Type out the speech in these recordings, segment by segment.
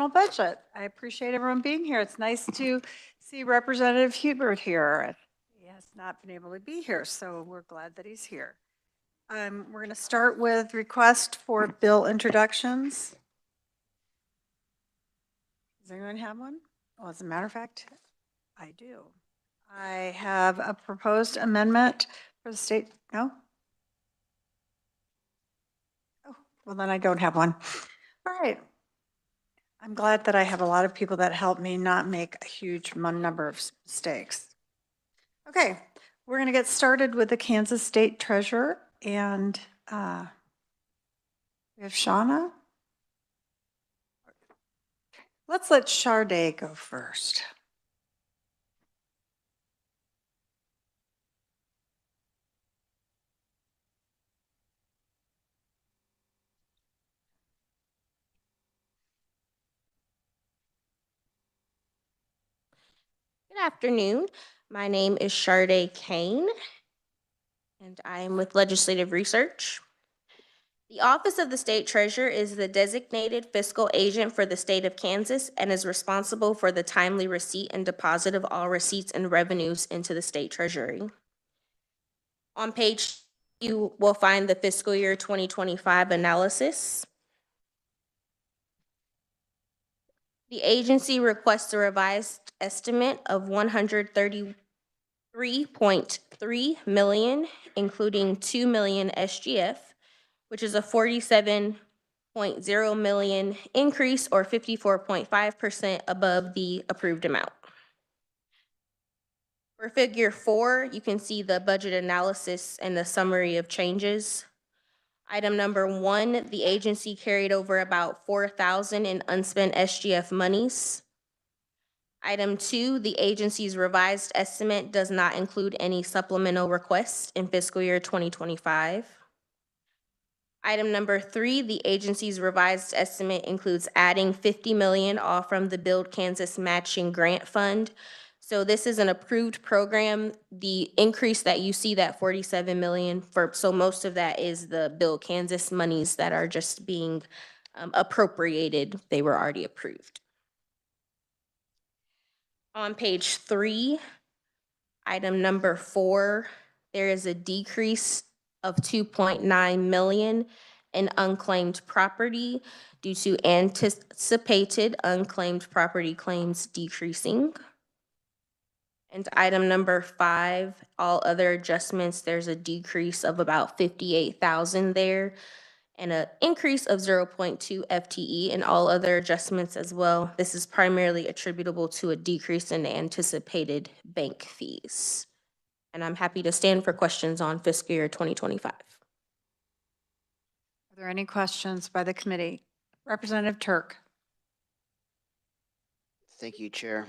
supplemental budget. I appreciate everyone being here. It's nice to see Representative Hubert here. He has not been able to be here, so we're glad that he's here. We're going to start with request for bill introductions. Does anyone have one? Well, as a matter of fact, I do. I have a proposed amendment for the state. No? Oh, well, then I don't have one. All right. I'm glad that I have a lot of people that help me not make a huge number of mistakes. Okay, we're going to get started with the Kansas State Treasurer, and we have Shauna. Let's let Sharday go first. Good afternoon. My name is Sharday Kane, and I am with Legislative Research. The Office of the State Treasurer is the designated fiscal agent for the state of Kansas and is responsible for the timely receipt and deposit of all receipts and revenues into the state treasury. On page 2, you will find the fiscal year 2025 analysis. The agency requests a revised estimate of $133.3 million, including $2 million SGF, which is a $47.0 million increase or 54.5% above the approved amount. For figure 4, you can see the budget analysis and the summary of changes. Item number 1, the agency carried over about $4,000 in unspent SGF monies. Item 2, the agency's revised estimate does not include any supplemental requests in fiscal year 2025. Item number 3, the agency's revised estimate includes adding $50 million off from the Build Kansas Matching Grant Fund. So this is an approved program. The increase that you see, that $47 million, so most of that is the Build Kansas monies that are just being appropriated. They were already approved. On page 3, item number 4, there is a decrease of $2.9 million in unclaimed property due to anticipated unclaimed property claims decreasing. And item number 5, all other adjustments, there's a decrease of about $58,000 there, and an increase of 0.2 FTE in all other adjustments as well. This is primarily attributable to a decrease in anticipated bank fees. And I'm happy to stand for questions on fiscal year 2025. Are there any questions by the committee? Representative Turk. Thank you, Chair.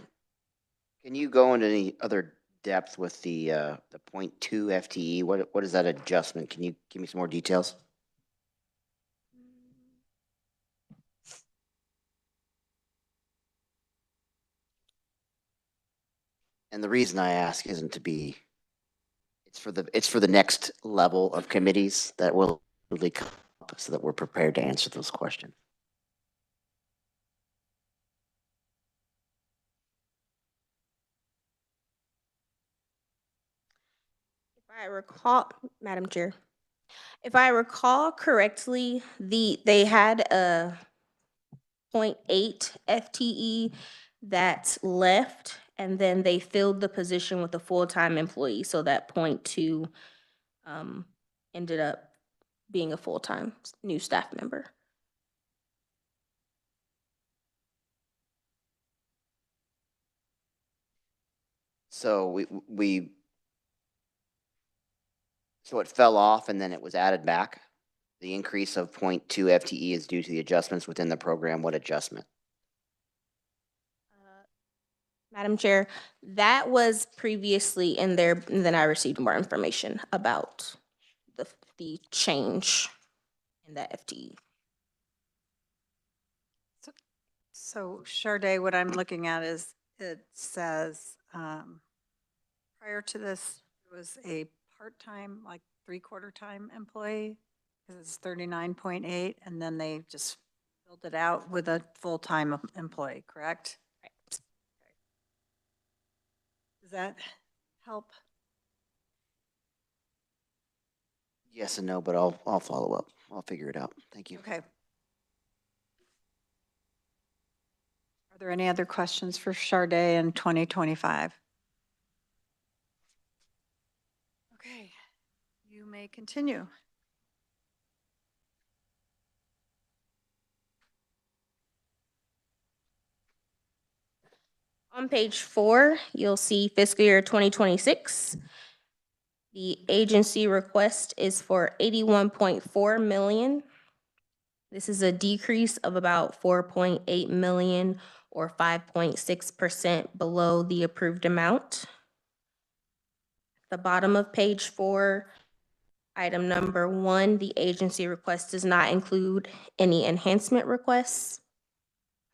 Can you go into any other depth with the 0.2 FTE? What is that adjustment? Can you give me some more details? And the reason I ask isn't to be, it's for the next level of committees that will really come up so that we're prepared to answer those questions. If I recall, Madam Chair, if I recall correctly, they had a 0.8 FTE that left, and then they filled the position with a full-time employee, so that 0.2 ended up being a full-time new staff member. So so it fell off and then it was added back. The increase of 0.2 FTE is due to the adjustments within the program. What adjustment? Madam Chair, that was previously in there, and then I received more information about the change in that FTE. So Sharday, what I'm looking at is it says prior to this, it was a part-time, like 3/4 time employee, because it's 39.8, and then they just Build it out with a full-time employee, correct? Right. Does that help? Yes and no, but I'll follow up. I'll figure it out. Thank you. Okay. Are there any other questions for Charday in 2025? Okay, you may continue. On page 4, you'll see fiscal year 2026. The agency request is for 81.4 million. This is a decrease of about 4.8 million or 5.6% below the approved amount. The bottom of page 4, item number 1, the agency request does not include any enhancement requests.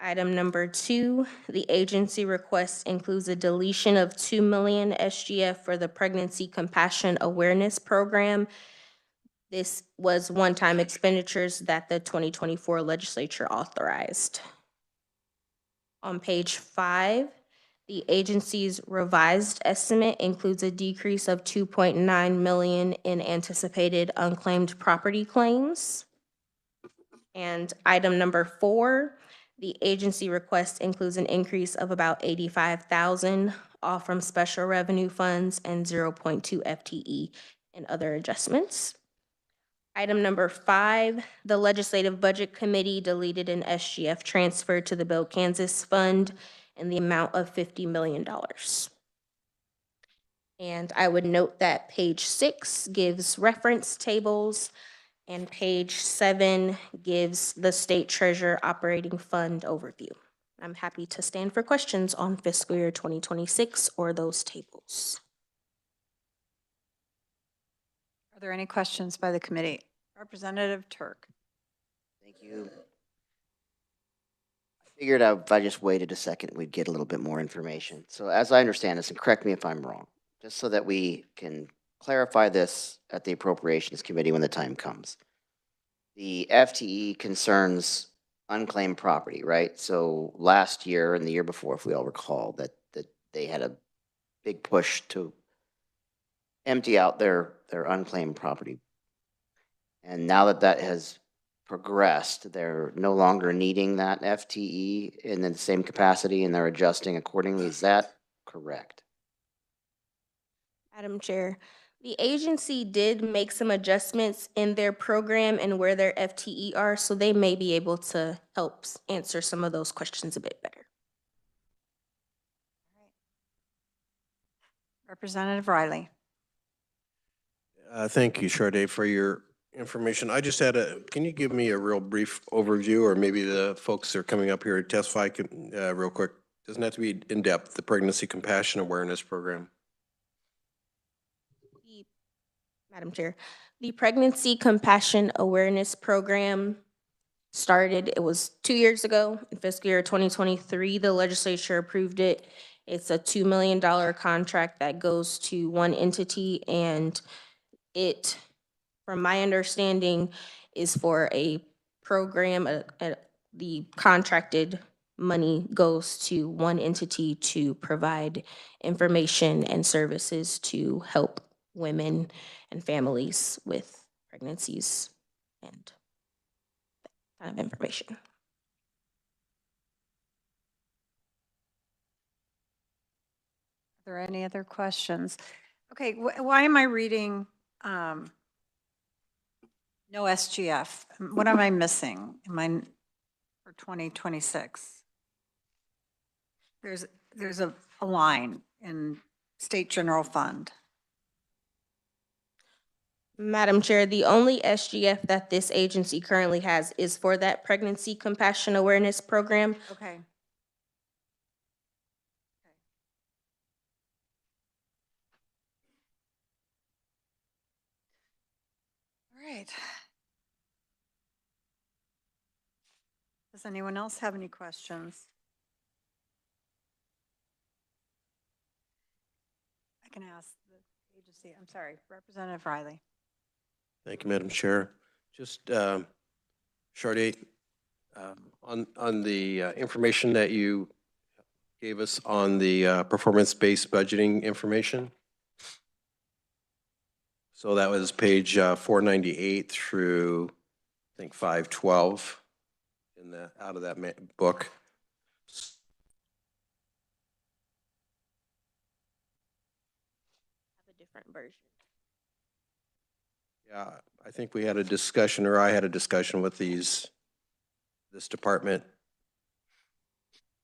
Item number 2, the agency request includes a deletion of 2 million SGF for the Pregnancy Compassion Awareness Program. This was one-time expenditures that the 2024 legislature authorized. On page 5, the agency's revised estimate includes a decrease of 2.9 million in anticipated unclaimed property claims. And item number 4, the agency request includes an increase of about 85,000 off from special revenue funds and 0.2 FTE and other adjustments. Item number 5, the Legislative Budget Committee deleted an SGF transfer to the Build Kansas Fund in the amount of $50 million. And I would note that page 6 gives reference tables and page 7 gives the State Treasurer Operating Fund overview. I'm happy to stand for questions on fiscal year 2026 or those tables. Are there any questions by the committee? Representative Turk. Thank you. I figured out if I just waited a second, we'd get a little bit more information. So as I understand this, and correct me if I'm wrong, just so that we can clarify this at the Appropriations Committee when the time comes. The FTE concerns unclaimed property, right? So last year and the year before, if we all recall, that they had a big push to empty out their unclaimed property. And now that that has progressed, they're no longer needing that FTE in the same capacity and they're adjusting accordingly. Is that correct? Madam Chair, the agency did make some adjustments in their program and where their FTE are, so they may be able to help answer some of those questions a bit better. Representative Riley. Thank you, Charday, for your information. I just had can you give me a real brief overview, or maybe the folks that are coming up here to testify can, real quick? Doesn't have to be in-depth, the Pregnancy Compassion Awareness Program. Madam Chair, the Pregnancy Compassion Awareness Program started, it was 2 years ago, in fiscal year 2023, the legislature approved it. It's a $2 million contract that goes to one entity, and it, from my understanding, is for a program, the contracted money goes to one entity to provide information and services to help women and families with pregnancies and that kind of information. Are there any other questions? Okay, why am I reading no SGF? What am I missing in my for 2026? There's a line in State General Fund. Madam Chair, the only SGF that this agency currently has is for that Pregnancy Compassion Awareness Program. Okay. All right. Does anyone else have any questions? I can ask the agency. I'm sorry, Representative Riley. Thank you, Madam Chair. Just, Charday, On the information that you gave us on the performance-based budgeting information. So that was page 498 through, I think, 512 in the, out of that book. Have a different version. Yeah, I think we had a discussion, or I had a discussion with this department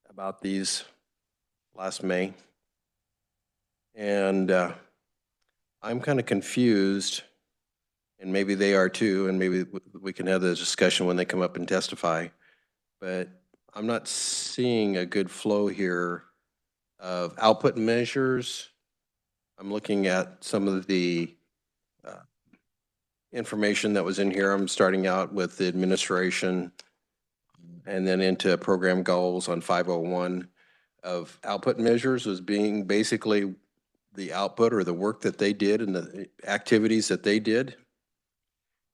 about these last May. And I'm kind of confused, and maybe they are too, and maybe we can have the discussion when they come up and testify. But I'm not seeing a good flow here of output measures. I'm looking at some of the information that was in here. I'm starting out with the administration and then into program goals on 501 of output measures as being basically the output or the work that they did and the activities that they did.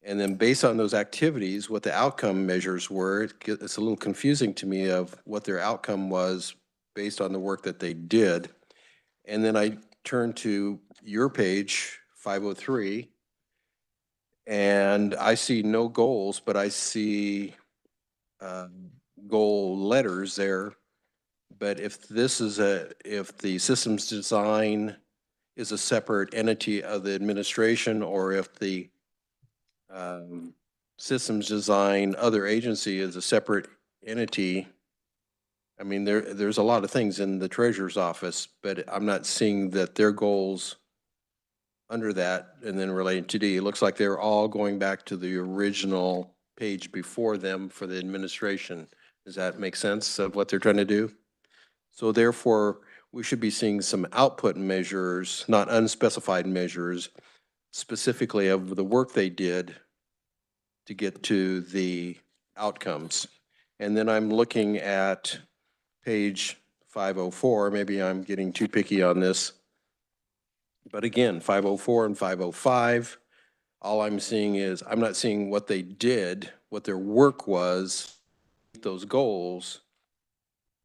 And then based on those activities, what the outcome measures were, it's a little confusing to me of what their outcome was based on the work that they did. And then I turn to your page, 503, and I see no goals, but I see goal letters there. But if this is if the systems design is a separate entity of the administration, or if the systems design other agency is a separate entity, I mean, there's a lot of things in the treasurer's office, but I'm not seeing that their goals under that and then related to D. It looks like they're all going back to the original page before them for the administration. Does that make sense of what they're trying to do? So therefore, we should be seeing some output measures, not unspecified measures, specifically of the work they did to get to the outcomes. And then I'm looking at page 504, maybe I'm getting too picky on this. But again, 504 and 505, all I'm seeing is, I'm not seeing what they did, what their work was, those goals.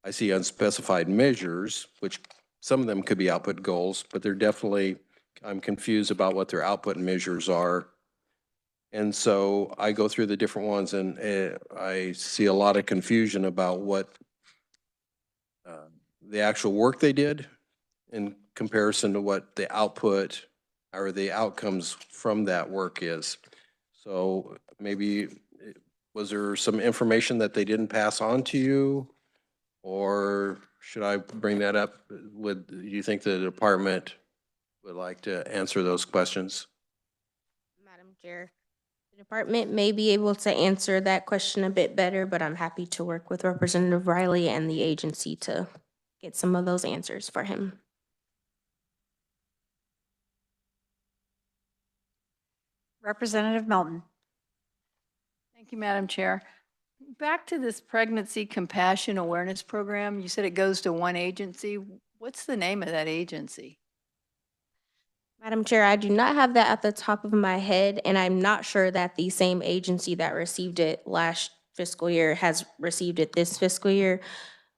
I see unspecified measures, which some of them could be output goals, but they're definitely, I'm confused about what their output measures are. And so I go through the different ones and I see a lot of confusion about what the actual work they did in comparison to what the output or the outcomes from that work is. So maybe, was there some information that they didn't pass on to you? Or should I bring that up? Do you think the department would like to answer those questions? Madam Chair, the department may be able to answer that question a bit better, but I'm happy to work with Representative Riley and the agency to get some of those answers for him. Representative Melton. Thank you, Madam Chair. Back to this Pregnancy Compassion Awareness Program, you said it goes to one agency. What's the name of that agency? Madam Chair, I do not have that at the top of my head, and I'm not sure that the same agency that received it last fiscal year has received it this fiscal year.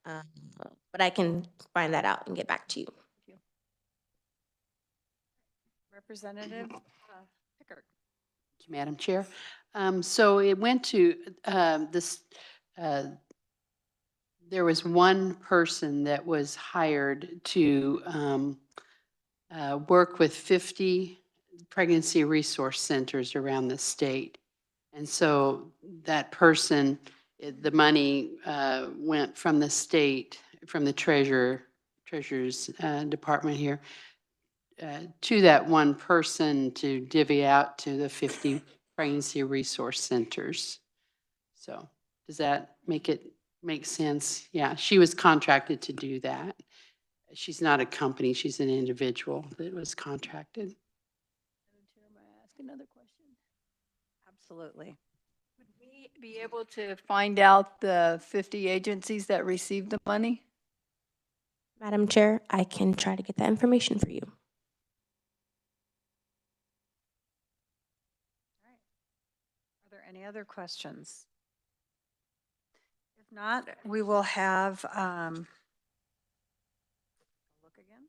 But I can find that out and get back to you. Representative Pickard. Thank you, Madam Chair. So it went to this, there was one person that was hired to work with 50 pregnancy resource centers around the state. And so that person, the money went from the state, from the treasurer's department here, to that one person to divvy out to the 50 pregnancy resource centers. So does that make sense? Yeah, she was contracted to do that. She's not a company, she's an individual that was contracted. Madam Chair, may I ask another question? Absolutely. Would we be able to find out the 50 agencies that received the money? Madam Chair, I can try to get that information for you. Are there any other questions? If not, we will have, look again.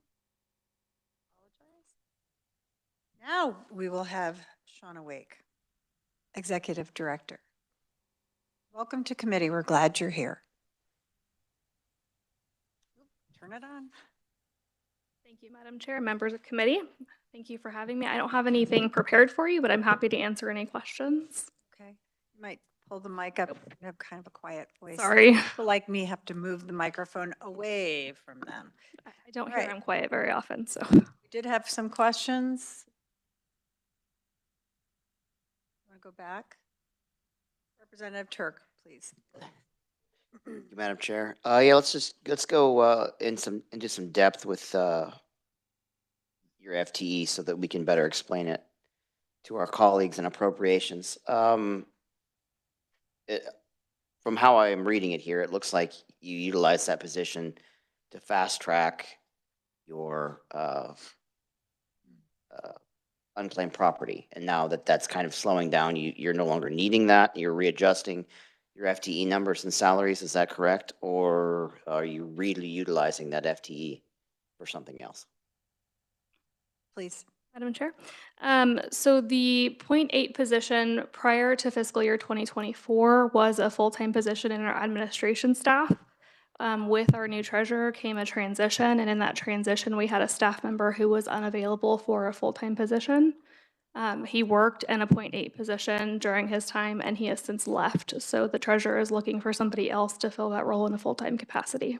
Apologize. Now we will have Shauna Wake, Executive Director. Welcome to committee. We're glad you're here. Turn it on. Thank you, Madam Chair, members of committee. Thank you for having me. I don't have anything prepared for you, but I'm happy to answer any questions. Okay. You might pull the mic up. You have kind of a quiet voice. Sorry. People like me have to move the microphone away from them. I don't All hear right. I'm quiet very often, so. We did have some questions. Want to go back? Representative Turk, please. Thank you, Madam Chair. Yeah, let's go into some depth with your FTE so that we can better explain it to our colleagues in appropriations. From how I am reading it here, it looks like you utilize that position to fast track your unclaimed property. And now that that's kind of slowing down, you're no longer needing that. You're readjusting your FTE numbers and salaries. Is that correct? Or are you really utilizing that FTE for something else? Please. Madam Chair. So the .8 position prior to fiscal year 2024 was a full-time position in our administration staff. With our new treasurer came a transition, and in that transition, we had a staff member who was unavailable for a full-time position. He worked in a .8 position during his time, and he has since left. So the treasurer is looking for somebody else to fill that role in a full-time capacity.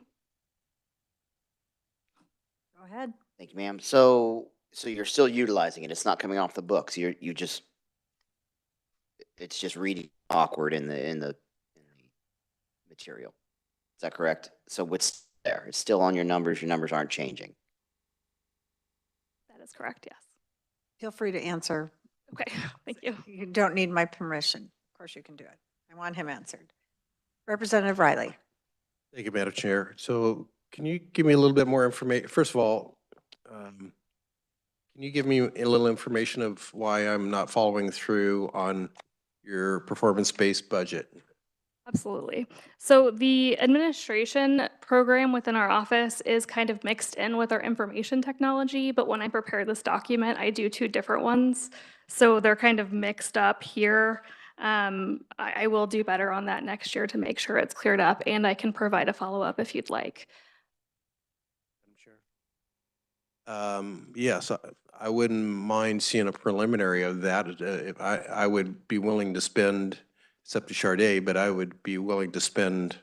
Go ahead. Thank you, ma'am. So you're still utilizing it. It's not coming off the books. It's just reading awkward in the material. Is that correct? So what's there? It's still on your numbers. Your numbers aren't changing. That is correct, yes. Feel free to answer. Okay, thank you. You don't need my permission. Of course you can do it. I want him answered. Representative Riley. Thank you, Madam Chair. So can you give me a little bit more information? First of all, can you give me a little information of why I'm not following through on your performance-based budget? Absolutely. So the administration program within our office is kind of mixed in with our information technology, but when I prepare this document, I do two different ones. So they're kind of mixed up here. I will do better on that next year to make sure it's cleared up, and I can provide a follow-up if you'd like. Yes, I wouldn't mind seeing a preliminary of that. If I would be willing to spend, it's up to Charday, but I would be willing to spend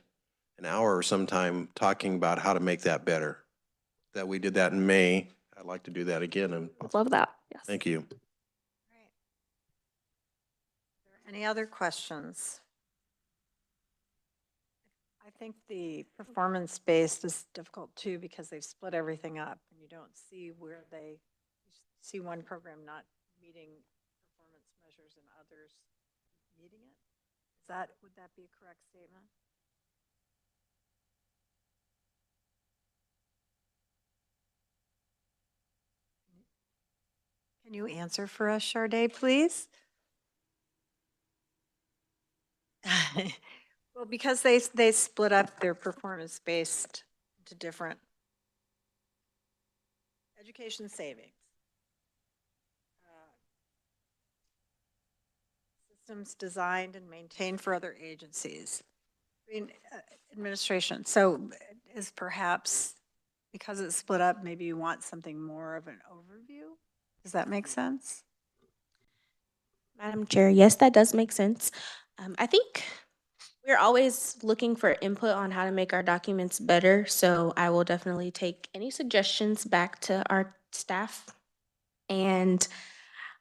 an hour or some time talking about how to make that better. That we did that in May. I'd like to do that again. And I'd love that, yes. thank you. Right. Any other questions? I think the performance-based is difficult too because they've split everything up and you don't see where you see one program not meeting performance measures and others meeting it. Would that be a correct statement? Can you answer for us, Charday, please? Well, because they split up their performance based to different education savings, systems designed and maintained for other agencies, administration. So is perhaps because it's split up, maybe you want something more of an overview? Does that make sense? Madam Chair, yes, that does make sense. I think we're always looking for input on how to make our documents better, so I will definitely take any suggestions back to our staff. And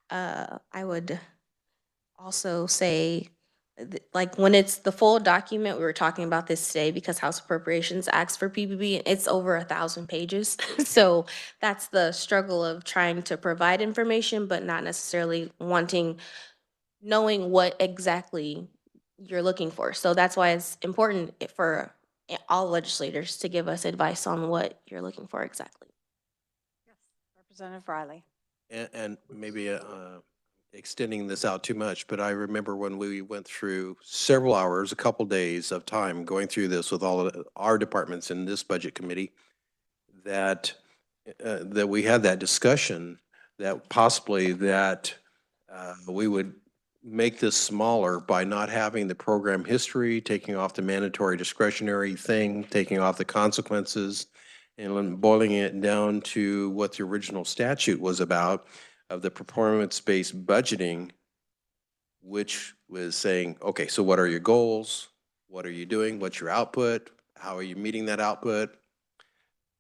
I would also say, like when it's the full document, we were talking about this today because House Appropriations asks for PPP, it's over 1,000 pages. So that's the struggle of trying to provide information, but not necessarily knowing what exactly you're looking for. So that's why it's important for all legislators to give us advice on what you're looking for exactly. Yes. Representative Riley. And maybe extending this out too much, but I remember when we went through several hours, a couple days of time going through this with all of our departments in this budget committee, that that we had that discussion that possibly that we would make this smaller by not having the program history, taking off the mandatory discretionary thing, taking off the consequences, and boiling it down to what the original statute was about of the performance-based budgeting, which was saying, okay, so what are your goals? What are you doing? What's your output? How are you meeting that output?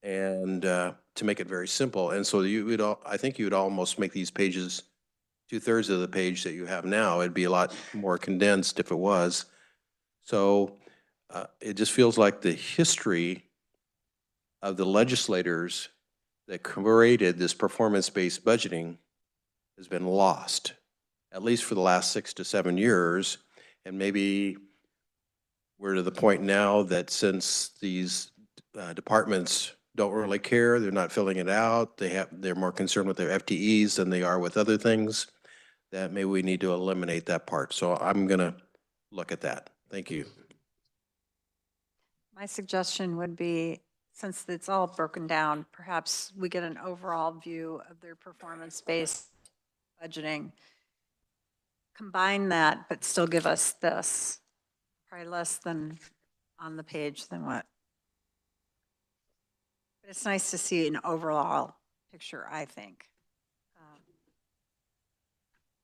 And to make it very simple. And so you would, I think you would almost make these pages 2/3 of the page that you have now. It'd be a lot more condensed if it was. So it just feels like the history of the legislators that created this performance-based budgeting has been lost, at least for the last 6 to 7 years. And maybe we're to the point now that since these departments don't really care, they're not filling it out, they're more concerned with their FTEs than they are with other things, that maybe we need to eliminate that part. So I'm gonna look at that. Thank you. My suggestion would be, since it's all broken down, perhaps we get an overall view of their performance-based budgeting. Combine that, but still give us this, probably less than on the page than what. But it's nice to see an overall picture, I think.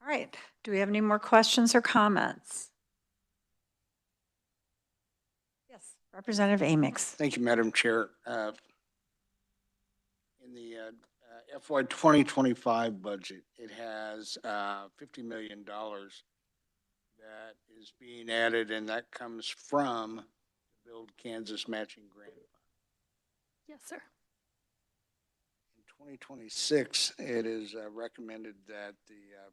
All right, do we have any more questions or comments? Yes, Representative Amix. Thank you, Madam Chair. In the FY 2025 budget, it has $50 million that is being added, and that comes from the Build Kansas Matching Grant Fund. Yes, sir. In 2026, it is recommended that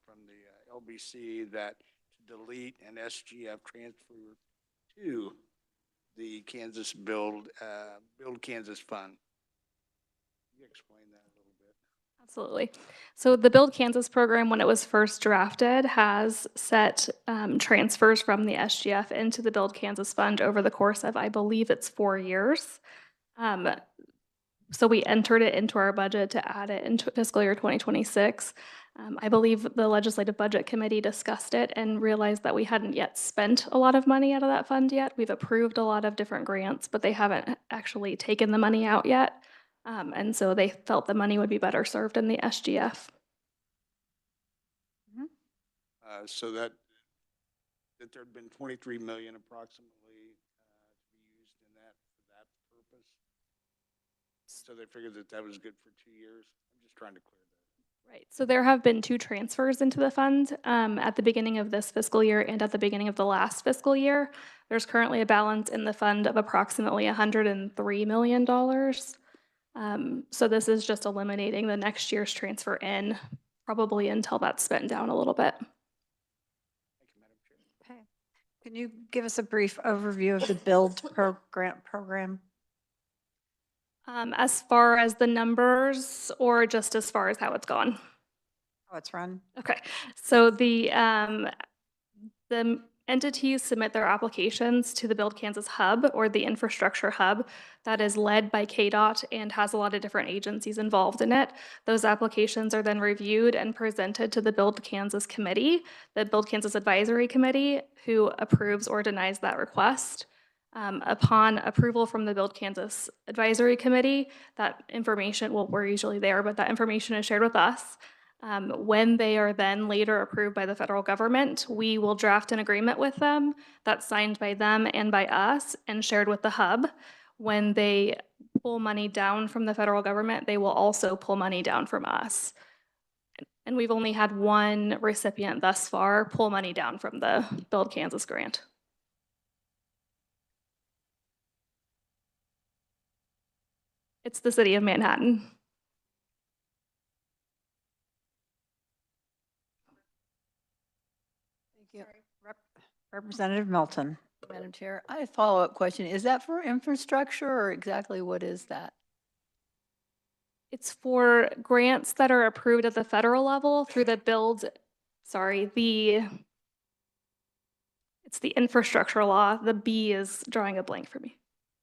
from the LBC that to delete an SGF transfer to the Kansas Build Kansas Fund. Can you explain that a little bit? Absolutely. So the Build Kansas program, when it was first drafted, has set transfers from the SGF into the Build Kansas Fund over the course of, I believe it's 4 years. So we entered it into our budget to add it into fiscal year 2026. I believe the Legislative Budget Committee discussed it and realized that we hadn't yet spent a lot of money out of that fund yet. We've approved a lot of different grants, but they haven't actually taken the money out yet. And so they felt the money would be better served in the SGF. So that there had been 23 million approximately to be used in that for that purpose. So they figured that that was good for 2 years. I'm just trying to clear that. Right. So there have been 2 transfers into the fund at the beginning of this fiscal year and at the beginning of the last fiscal year. There's currently a balance in the fund of approximately $103 million. So this is just eliminating the next year's transfer in, probably until that's spent down a little bit. Thank you, Madam Chair. Okay. Can you give us a brief overview of the Build Grant program? As far as the numbers, or just as far as how it's gone? How it's run? Okay, so the entities submit their applications to the Build Kansas Hub, or the infrastructure hub, that is led by KDOT and has a lot of different agencies involved in it. Those applications are then reviewed and presented to the Build Kansas Committee, the Build Kansas Advisory Committee, who approves or denies that request. Upon approval from the Build Kansas Advisory Committee, that information, well, we're usually there, but that information is shared with us. When they are then later approved by the federal government, we will draft an agreement with them that's signed by them and by us and shared with the hub. When they pull money down from the federal government, they will also pull money down from us. And we've only had one recipient thus far pull money down from the Build Kansas grant. It's the city of Manhattan. Thank you. Representative Milton. Madam Chair, I have a follow-up question. Is that for infrastructure or exactly what is that? It's for grants that are approved at the federal level through the Build sorry, it's the infrastructure law. The B is drawing a blank for me.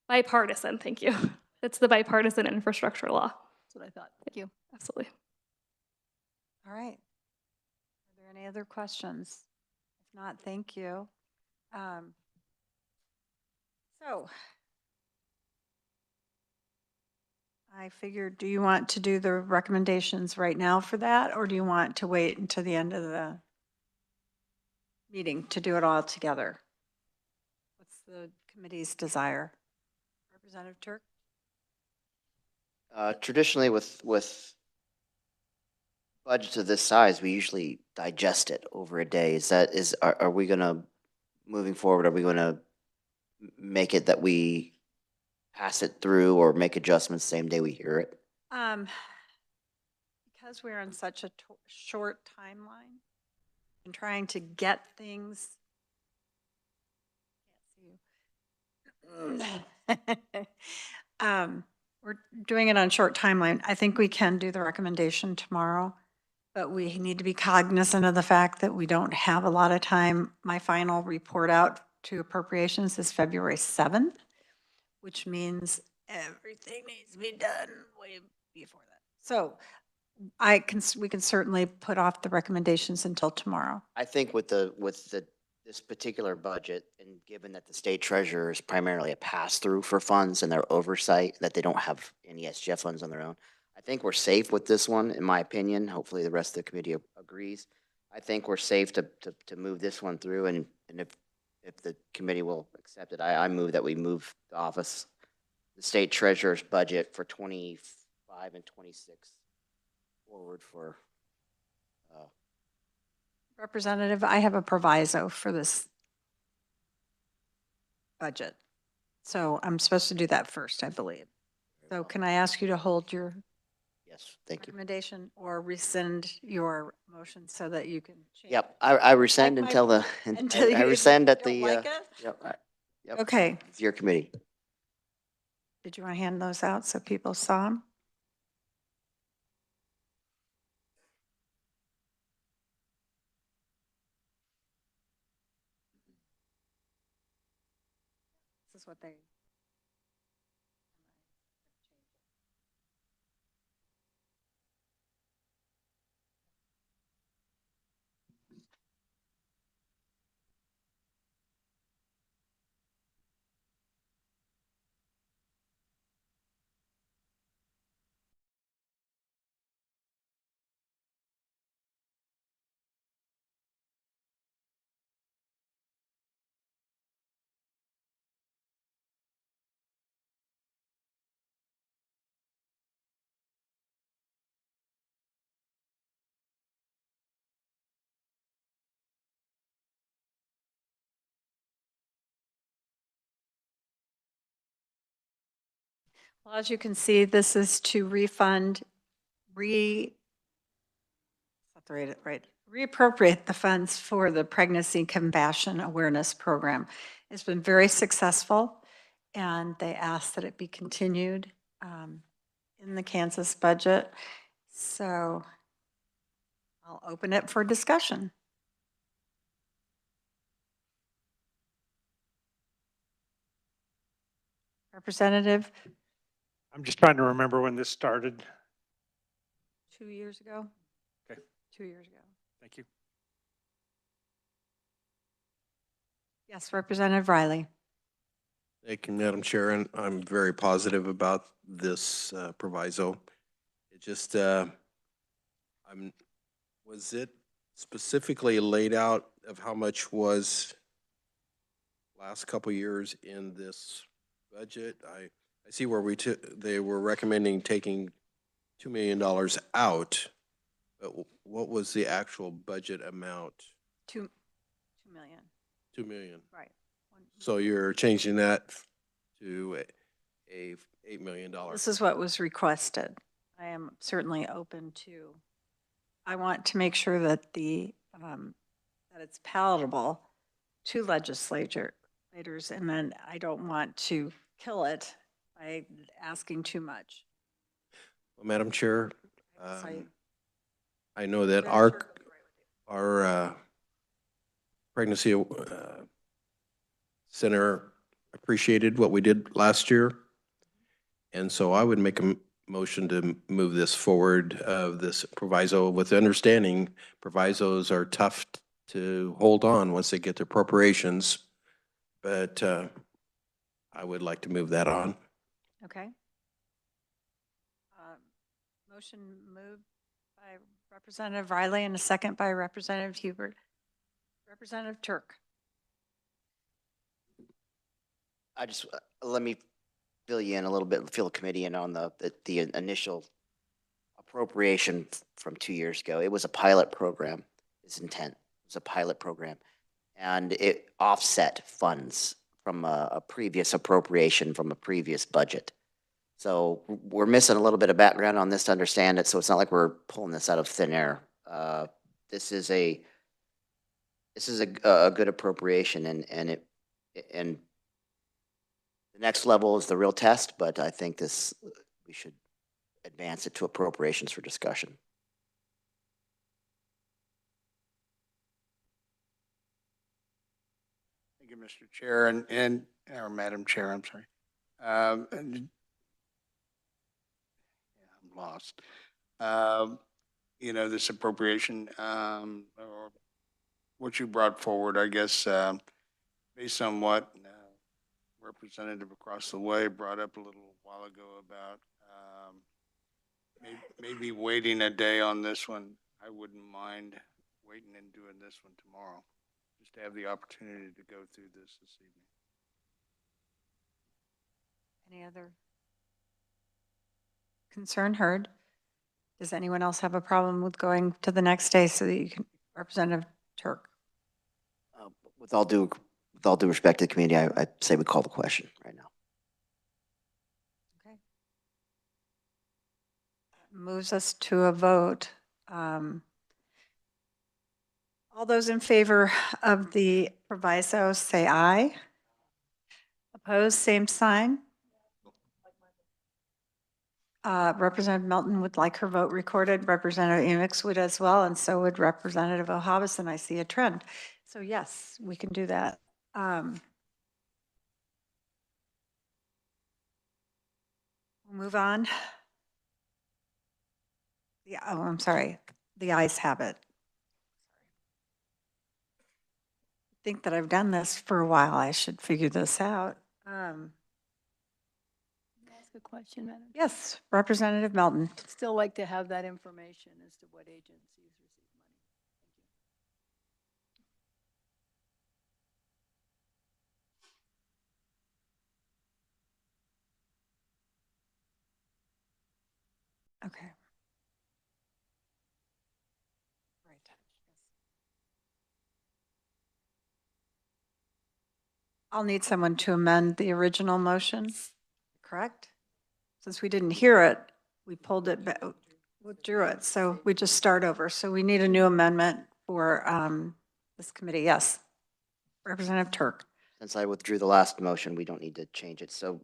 Bipartisan, thank you. It's the bipartisan infrastructure law. That's what I thought. Thank you. Absolutely. All right. Are there any other questions? If not, thank you. So I figured, do you want to do the recommendations right now for that, or do you want to wait until the end of the meeting to do it all together? What's the committee's desire? Representative Turk? Traditionally with budgets of this size, we usually digest it over a day. Are we gonna, moving forward, are we gonna make it that we pass it through or make adjustments same day we hear it? Because we're on such a short timeline and trying to get things. We're doing it on short timeline. I think we can do the recommendation tomorrow, but we need to be cognizant of the fact that we don't have a lot of time. My final report out to appropriations is February 7th, which means everything needs to be done way before that. So we can certainly put off the recommendations until tomorrow. I think with this particular budget, and given that the state treasurer is primarily a pass-through for funds and their oversight, that they don't have any SGF funds on their own, I think we're safe with this one, in my opinion. Hopefully the rest of the committee agrees. I think we're safe to move this one through, and if the committee will accept it, I move that we move the state treasurer's budget for 25 and 26 forward for Representative, I have a proviso for this budget. So I'm supposed to do that first, I believe. So can I ask you to hold your yes, thank you. recommendation or rescind your motion so that you can change? Yep, I rescind Like my- until until I you rescind at don't the, like it? yep, yep, Okay. it's your committee. Did you want to hand those out so people saw them? This is what they. Well, as you can see, this is to refund, reappropriate the funds for the Pregnancy Compassion Awareness Program. It's been very successful, and they ask that it be continued in the Kansas budget. So I'll open it for discussion. Representative, I'm just trying to remember when this started. 2 years ago? Okay. 2 years ago. Thank you. Yes, Representative Riley. Thank you, Madam Chair, and I'm very positive about this proviso. It just, was it specifically laid out of how much was last couple years in this budget? I see where they were recommending taking $2 million out, but what was the actual budget amount? 2 million. 2 million. Right. So you're changing that to a $8 million. This is what was requested. I am certainly open to, I want to make sure that that it's palatable to legislators, and then I don't want to kill it by asking too much. Well, Madam Chair, Sorry. I know that Representative Turk will be right with our pregnancy center appreciated what we did last year. And so I would make a motion to move this forward of this proviso with the understanding provisos are tough to hold on once they get to appropriations. But I would like to move that on. Okay. Motion moved by Representative Riley and a second by Representative Hubert. Representative Turk. I just, let me fill you in a little bit, fill the committee in on the initial appropriation from 2 years ago. It was a pilot program. Its intent was a pilot program, and it offset funds from a previous appropriation from a previous budget. So we're missing a little bit of background on this to understand it. So it's not like we're pulling this out of thin air. This is a good appropriation, and the next level is the real test. But I think we should advance it to appropriations for discussion. Thank you, Mr. Chair or Madam Chair, I'm sorry. I'm lost. This appropriation, or what you brought forward, I guess, based on what representative across the way brought up a little while ago about maybe waiting a day on this one. I wouldn't mind waiting and doing this one tomorrow, just to have the opportunity to go through this evening. Any other concern heard? Does anyone else have a problem with going to the next day so that you can, Representative Turk? With all due respect to the community, I say we call the question right now. Okay. Moves us to a vote. All those in favor of the proviso say aye. Opposed, same sign. Representative Melton would like her vote recorded. Representative Amix would as well, and so would Representative O'Hobson. I see a trend. So yes, we can do that. We'll move on. Yeah, oh, I'm sorry. The ayes have it. I think that I've done this for a while. I should figure this out. Ask a question, Madam? Yes, Representative Melton. Still like to have that information as to what agencies receive money. Okay. Right. I'll need someone to amend the original motion, correct? Since we didn't hear it, we pulled it back, withdrew it, so we just start over. So we need a new amendment for this committee. Yes. Representative Turk. Since I withdrew the last motion, we don't need to change it. So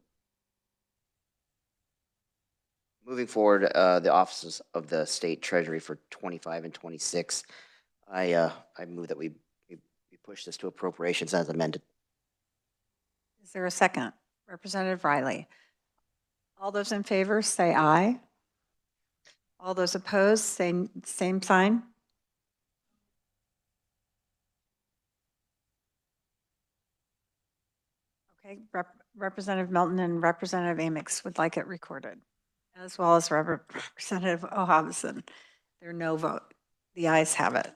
moving forward, the offices of the state treasury for 25 and 26, I move that we push this to appropriations as amended. Is there a second? Representative Riley. All those in favor say aye. All those opposed, say same sign. Okay, Representative Melton and Representative Amix would like it recorded, as well as Representative O'Hobson. There no vote. The ayes have it.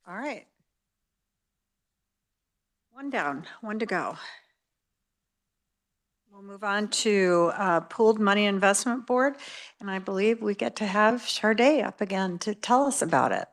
All right. One down, one to go. We'll move on to Pooled Money Investment Board, and I believe we get to have Sharday up again to tell us about it.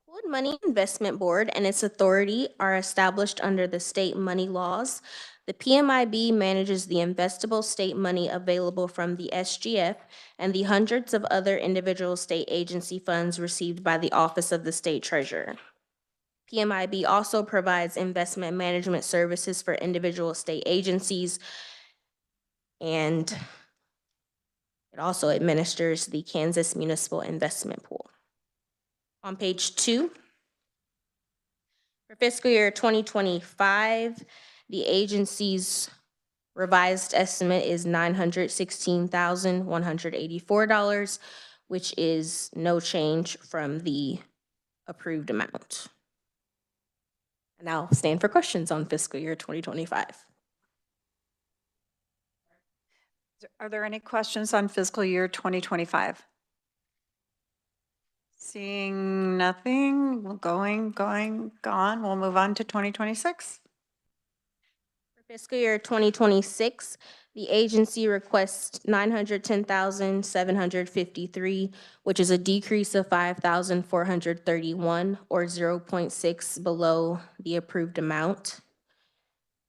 Pooled Money Investment Board and its authority are established under the state money laws. The PMIB manages the investable state money available from the SGF and the hundreds of other individual state agency funds received by the Office of the State Treasurer. PMIB also provides investment management services for individual state agencies, and it also administers the Kansas Municipal Investment Pool. On page 2, for fiscal year 2025, the agency's revised estimate is $916,184, which is no change from the approved amount. And I'll stand for questions on fiscal year 2025. Are there any questions on fiscal year 2025? Seeing nothing, gone. We'll move on to 2026. For fiscal year 2026, the agency requests $910,753, which is a decrease of $5,431 or 0.6 below the approved amount.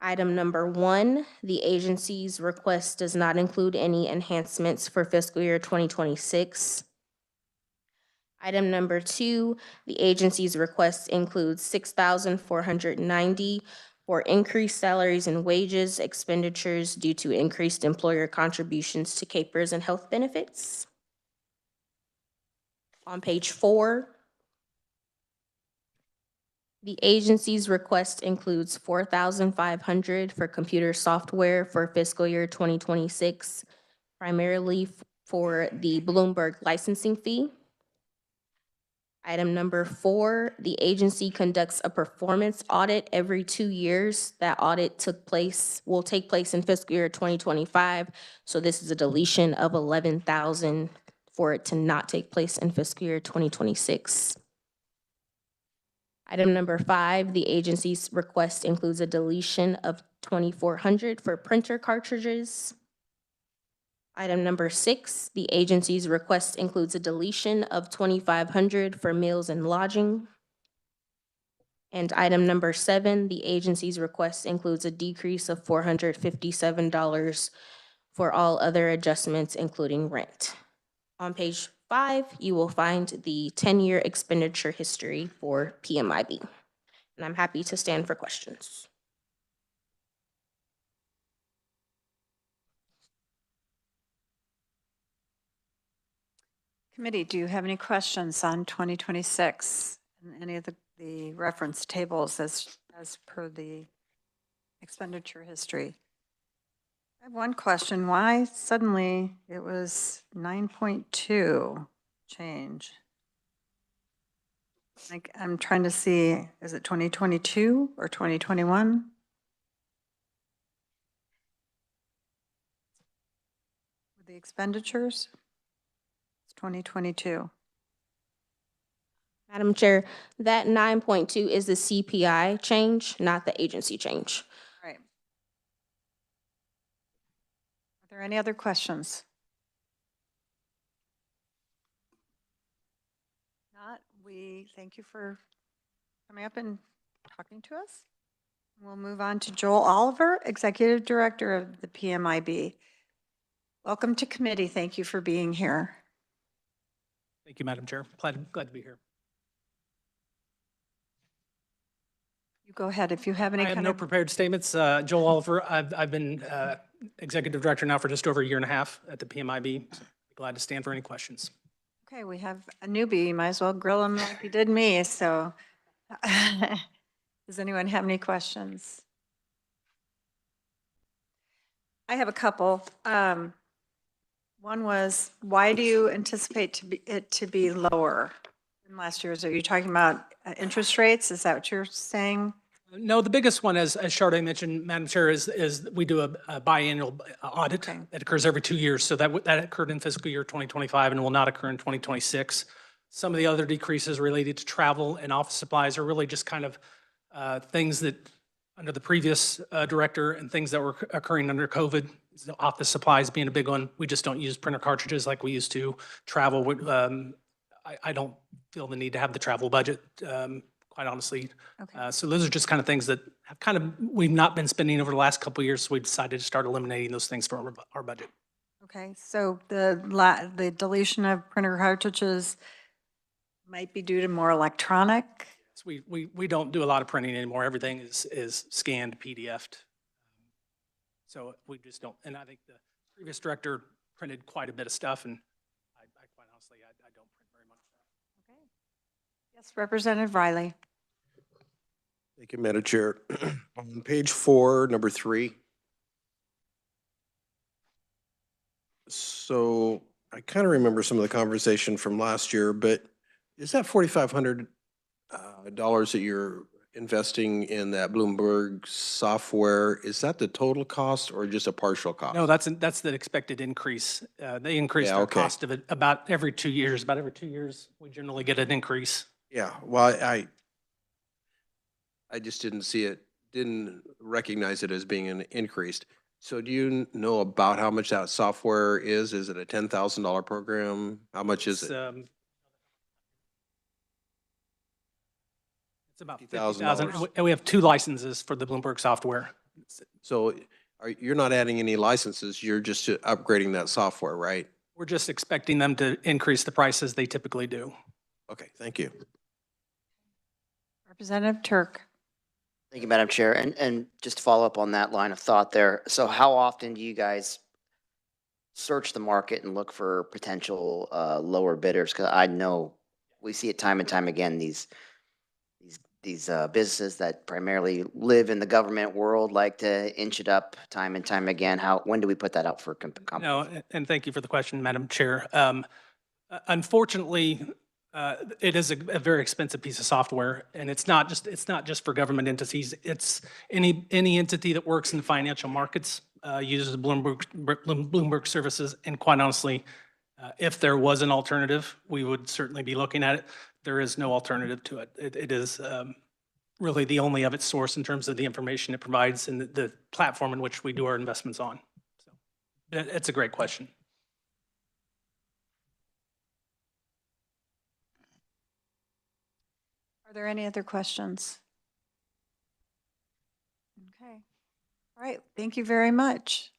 Item number 1, the agency's request does not include any enhancements for fiscal year 2026. Item number 2, the agency's request includes $6,490 for increased salaries and wages expenditures due to increased employer contributions to CAPERS and health benefits. On page 4, the agency's request includes $4,500 for computer software for fiscal year 2026, primarily for the Bloomberg licensing fee. Item number 4, the agency conducts a performance audit every 2 years. That audit will take place in fiscal year 2025. So this is a deletion of $11,000 for it to not take place in fiscal year 2026. Item number 5, the agency's request includes a deletion of $2,400 for printer cartridges. Item number 6, the agency's request includes a deletion of $2,500 for meals and lodging. And item number 7, the agency's request includes a decrease of $457 for all other adjustments, including rent. On page 5, you will find the 10-year expenditure history for PMIB. And I'm happy to stand for questions. Committee, do you have any questions on 2026 and any of the reference tables as per the expenditure history? I have one question. Why suddenly it was 9.2 change? Like, I'm trying to see, is it 2022 or 2021? With the expenditures? 2022. Madam Chair, that 9.2 is the CPI change, not the agency change. Right. Are there any other questions? Not, we thank you for coming up and talking to us. We'll move on to Joel Oliver, Executive Director of the PMIB. Welcome to committee. Thank you for being here. Thank you, Madam Chair. Glad to be here. You go ahead if you have any I have kind no of. prepared statements. Joel Oliver, I've been Executive Director now for just over a year and a half at the PMIB. Glad to stand for any questions. Okay, we have a newbie. You might as well grill him like you did me. So does anyone have any questions? I have a couple. One was, why do you anticipate it to be lower than last year's? Are you talking about interest rates? Is that what you're saying? No, the biggest one, as Sharday mentioned, Madam Chair, is we do a biannual audit Okay. that occurs every 2 years. So that occurred in fiscal year 2025 and will not occur in 2026. Some of the other decreases related to travel and office supplies are really just kind of things that under the previous director and things that were occurring under COVID. The office supplies being a big one. We just don't use printer cartridges like we used to. Travel, I don't feel the need to have the travel budget quite honestly. Okay. So those are just kind of things that have kind of, we've not been spending over the last couple of years, so we decided to start eliminating those things from our budget. Okay, so the deletion of printer cartridges might be due to more electronic. So we don't do a lot of printing anymore. Everything is scanned, PDF'd. So we just don't, and I think the previous director printed quite a bit of stuff, and I quite honestly, I don't print very much stuff. Okay. Yes, Representative Riley. Thank you, Madam Chair. On page 4, number 3. So I kind of remember some of the conversation from last year, but is that $4,500 that you're investing in that Bloomberg software? Is that the total cost or just a partial cost? No, that's the expected increase. They increase Yeah, their okay. cost of it about every 2 years. About every 2 years, we generally get an increase. Yeah, well, I just didn't recognize it as being an increased. So do you know about how much that software is? Is it a $10,000 program? How much is It's, it? It's about $50,000. $50,000. And we have 2 licenses for the Bloomberg software. So you're not adding any licenses, you're just upgrading that software, right? We're just expecting them to increase the prices they typically do. Okay, thank you. Representative Turk. Thank you, Madam Chair. And just to follow up on that line of thought there. So how often do you guys search the market and look for potential lower bidders? Because I know we see it time and time again, these businesses that primarily live in the government world like to inch it up time and time again. When do we put that out for competition? No, and thank you for the question, Madam Chair. Unfortunately, it is a very expensive piece of software, and it's not just for government entities. It's any entity that works in the financial markets uses Bloomberg services. And quite honestly, if there was an alternative, we would certainly be looking at it. There is no alternative to it. It is really the only of its source in terms of the information it provides and the platform in which we do our investments on. So it's a great question. Are there any other questions? Okay. All right. Thank you very much.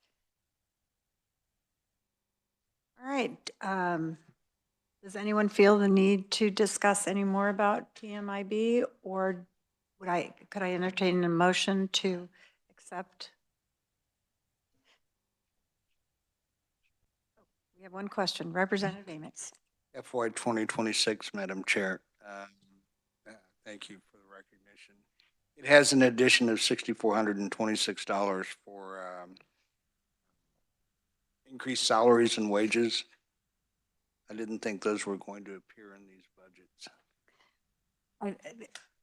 All right. Does anyone feel the need to discuss any more about PMIB, or could I entertain a motion to accept? We have one question. Representative Amix. FY 2026, Madam Chair. Thank you for the recognition. It has an addition of $6,426 for increased salaries and wages. I didn't think those were going to appear in these budgets.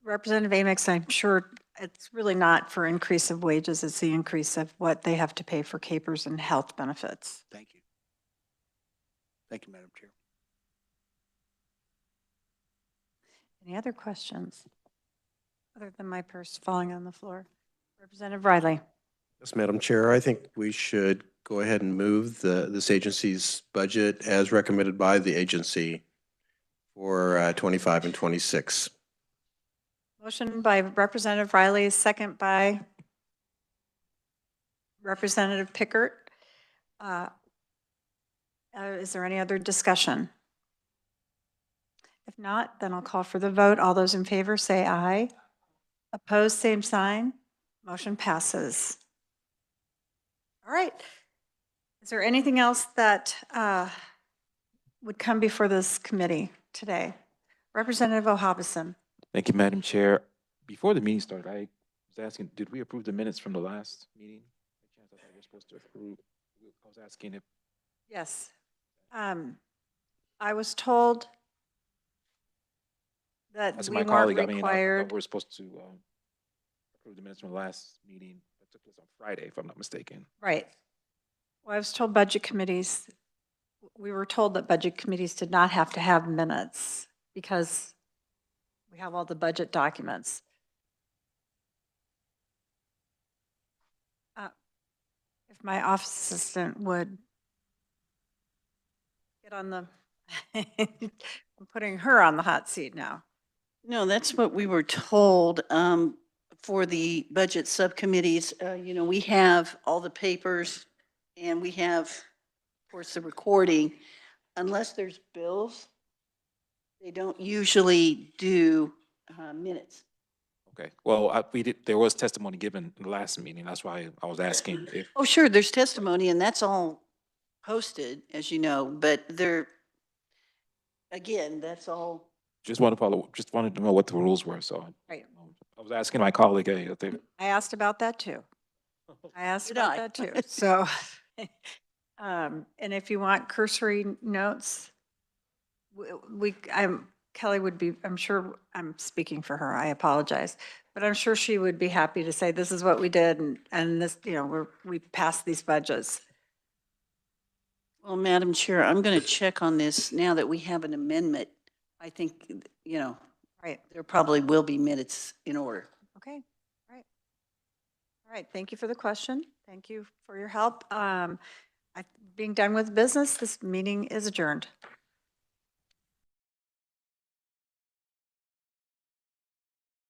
Representative Amix, I'm sure it's really not for increase of wages, it's the increase of what they have to pay for capers and health benefits. Thank you. Thank you, Madam Chair. Any other questions? Other than my purse falling on the floor. Representative Riley. Yes, Madam Chair, I think we should go ahead and move this agency's budget as recommended by the agency for 25 and 26. Motion by Representative Riley, second by Representative Pickert. Is there any other discussion? If not, then I'll call for the vote. All those in favor say aye. Opposed, same sign. Motion passes. All right. Is there anything else that would come before this committee today? Representative O'Hobson. Thank you, Madam Chair. Before the meeting started, I was asking, did we approve the minutes from the last meeting? I thought we were supposed to approve. I was asking if. Yes. I was told that That's we my weren't colleague. I required. thought we were supposed to approve the minutes from the last meeting that took place on Friday, if I'm not mistaken. Right. Well, I was told we were told that budget committees did not have to have minutes because we have all the budget documents. If my office assistant would get on the, I'm putting her on the hot seat now. No, that's what we were told for the budget subcommittees. You know, we have all the papers and we have, of course, the recording. Unless there's bills, they don't usually do minutes. Okay, well, we did, there was testimony given in the last meeting. That's why I was asking if, Oh, sure, there's testimony and that's all posted, as you know, but there, again, that's all. just wanted to know what the rules were, so. Right. I was asking my colleague, if they, I asked about that too. I asked Did about I? that too. So, and if you want cursory notes, Kelly would be, I'm sure, I'm speaking for her, I apologize, but I'm sure she would be happy to say, this is what we did and this, you know, we passed these budgets. Well, Madam Chair, I'm going to check on this now that we have an amendment. I think, you know, Right. there probably will be minutes in order. Okay. Right. All right. Thank you for the question. Thank you for your help. Being done with business, this meeting is adjourned.